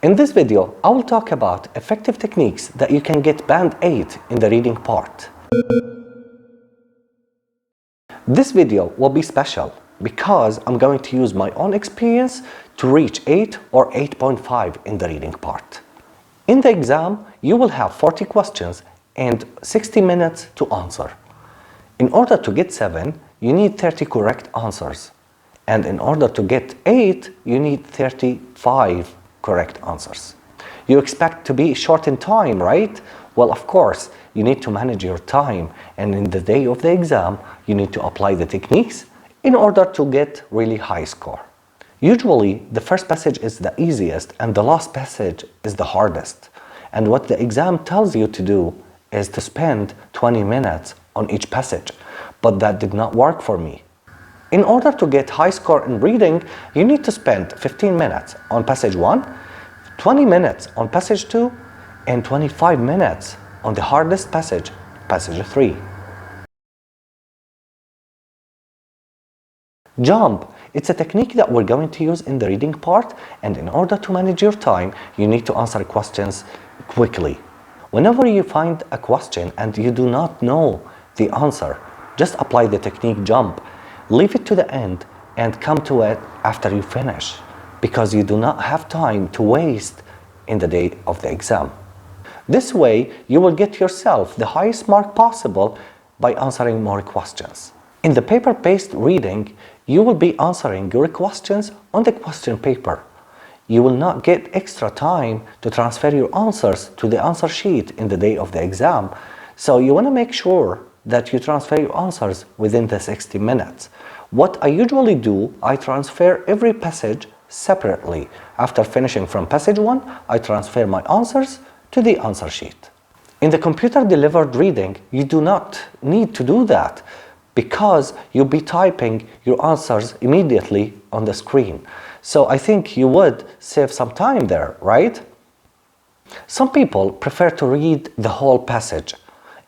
In this video, I will talk about effective techniques that you can get band 8 in the reading part. This video will be special because I'm going to use my own experience to reach 8 or 8.5 in the reading part. In the exam, you will have 40 questions and 60 minutes to answer. In order to get 7, you need 30 correct answers. And in order to get 8, you need 35 correct answers. You expect to be short in time, right? Well, of course, you need to manage your time, and in the day of the exam, you need to apply the techniques in order to get really high score. Usually, the first passage is the easiest and the last passage is the hardest. And what the exam tells you to do is to spend 20 minutes on each passage, but that did not work for me. In order to get high score in reading, you need to spend 15 minutes on passage 1, 20 minutes on passage 2, and 25 minutes on the hardest passage, passage 3. Jump. It's a technique that we're going to use in the reading part, and in order to manage your time, you need to answer questions quickly. Whenever you find a question and you do not know the answer, just apply the technique jump. Leave it to the end and come to it after you finish, because you do not have time to waste in the day of the exam. This way, you will get yourself the highest mark possible by answering more questions. In the paper-based reading, you will be answering your questions on the question paper. You will not get extra time to transfer your answers to the answer sheet in the day of the exam. So you want to make sure that you transfer your answers within the 60 minutes. What I usually do, I transfer every passage separately. After finishing from passage 1, I transfer my answers to the answer sheet. In the computer-delivered reading, you do not need to do that because you'll be typing your answers immediately on the screen. So I think you would save some time there, right? Some people prefer to read the whole passage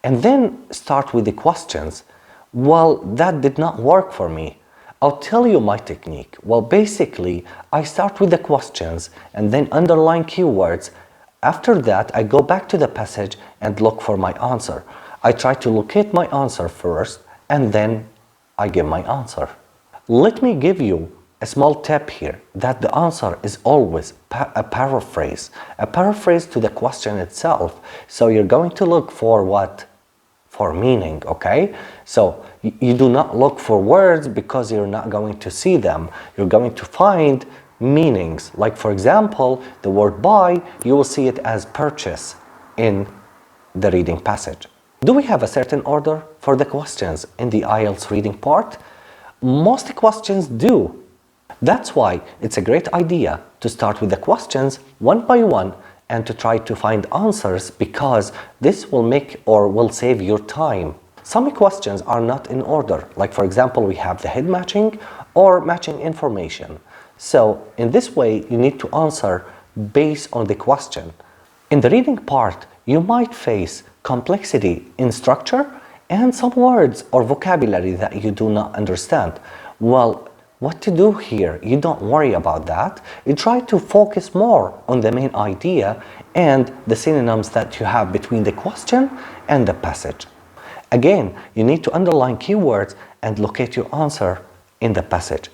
and then start with the questions. Well, that did not work for me. I'll tell you my technique. Well, basically, I start with the questions and then underline keywords. After that, I go back to the passage and look for my answer. I try to locate my answer first, and then I give my answer. Let me give you a small tip here, that the answer is always a paraphrase to the question itself. So you're going to look for what? For meaning, okay? So you do not look for words because you're not going to see them. You're going to find meanings. Like, for example, the word buy, you will see it as purchase in the reading passage. Do we have a certain order for the questions in the IELTS reading part? Most questions do. That's why it's a great idea to start with the questions one by one and to try to find answers, because this will make or will save your time. Some questions are not in order. Like, for example, we have the head matching or matching information. So in this way, you need to answer based on the question. In the reading part, you might face complexity in structure and some words or vocabulary that you do not understand. Well, what to do here? You don't worry about that. You try to focus more on the main idea and the synonyms that you have between the question and the passage. Again, you need to underline keywords and locate your answer in the passage.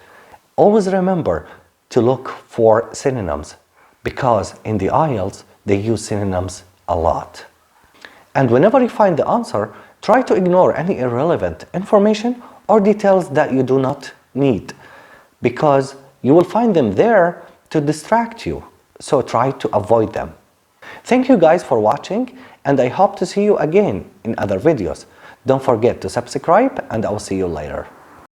Always remember to look for synonyms, because in the IELTS, they use synonyms a lot. And whenever you find the answer, try to ignore any irrelevant information or details that you do not need, because you will find them there to distract you. So try to avoid them. Thank you guys for watching, and I hope to see you again in other videos. Don't forget to subscribe, and I'll see you later.